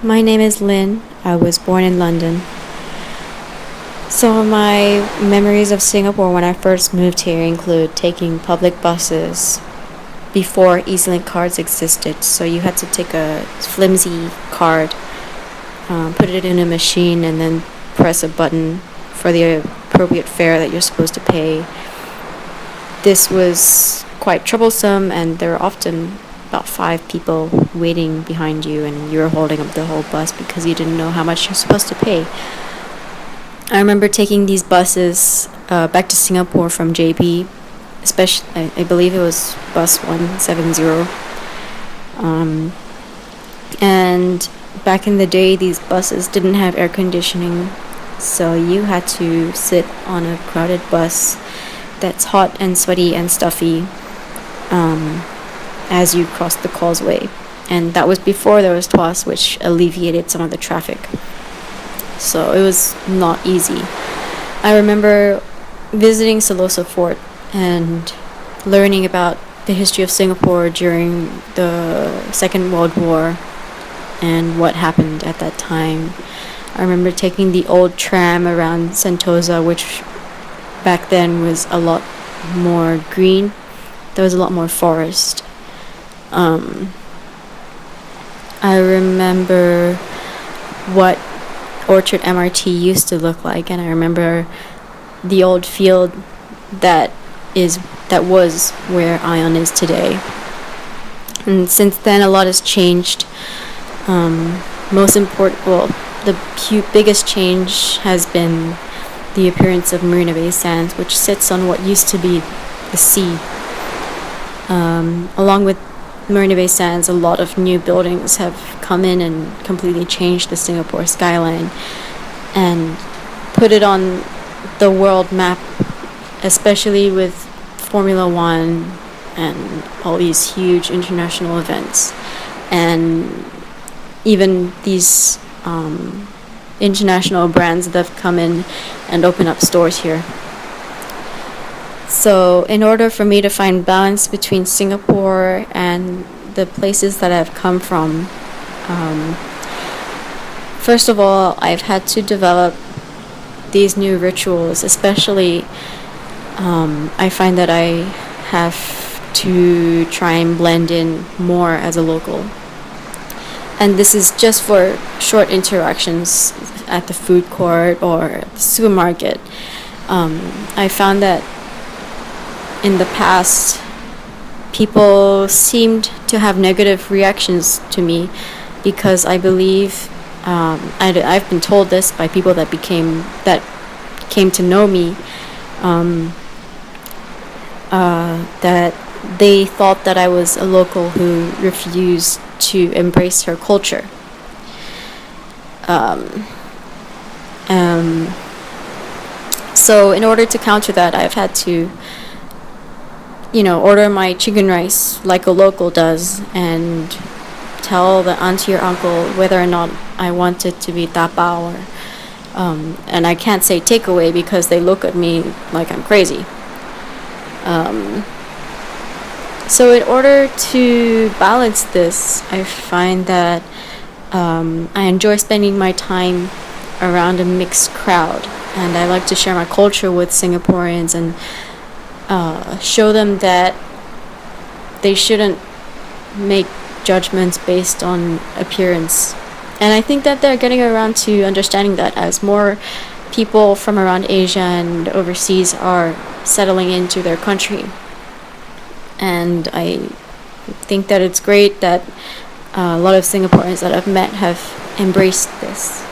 My name is Lynn. I was born in London. So my memories of Singapore when I first moved here include taking public buses before EasyLink cards existed. So you had to take a flimsy card, put it in a machine, and then press a button for the appropriate fare that you're supposed to pay. This was quite troublesome, and there were often about 5 people waiting behind you, and you were holding up the whole bus because you didn't know how much you're supposed to pay. I remember taking these buses back to Singapore from JB, especially I believe it was bus 170. And back in the day, these buses didn't have air conditioning, so you had to sit on a crowded bus that's hot and sweaty and stuffy as you crossed the causeway. And that was before there was TWAS, which alleviated some of the traffic. So it was not easy. I remember visiting Siloso Fort and learning about the history of Singapore during the Second World War and what happened at that time. I remember taking the old tram around Sentosa, which back then was a lot more green. There was a lot more forest. I remember what Orchard MRT used to look like, and I remember the old field that was where Ion is today. And since then, a lot has changed. The biggest change has been the appearance of Marina Bay Sands, which sits on what used to be the sea. Along with Marina Bay Sands, a lot of new buildings have come in and completely changed the Singapore skyline and put it on the world map, especially with Formula One and all these huge international events, and even these international brands that have come in and open up stores here. So in order for me to find balance between Singapore and the places that I've come from, first of all, I've had to develop these new rituals, especially I find that I have to try and blend in more as a local. And this is just for short interactions at the food court or the supermarket. I found that in the past, people seemed to have negative reactions to me because I believe I've been told this by people that came to know me, that they thought that I was a local who refused to embrace her culture. So in order to counter that, I've had to order my chicken rice like a local does and tell the auntie or uncle whether or not I want it to be tapao or and I can't say takeaway because they look at me like I'm crazy. So in order to balance this, I find that I enjoy spending my time around a mixed crowd, and I like to share my culture with Singaporeans and show them that they shouldn't make judgments based on appearance. And I think that they're getting around to understanding that as more people from around Asia and overseas are settling into their country. And I think that it's great that a lot of Singaporeans that I've met have embraced this.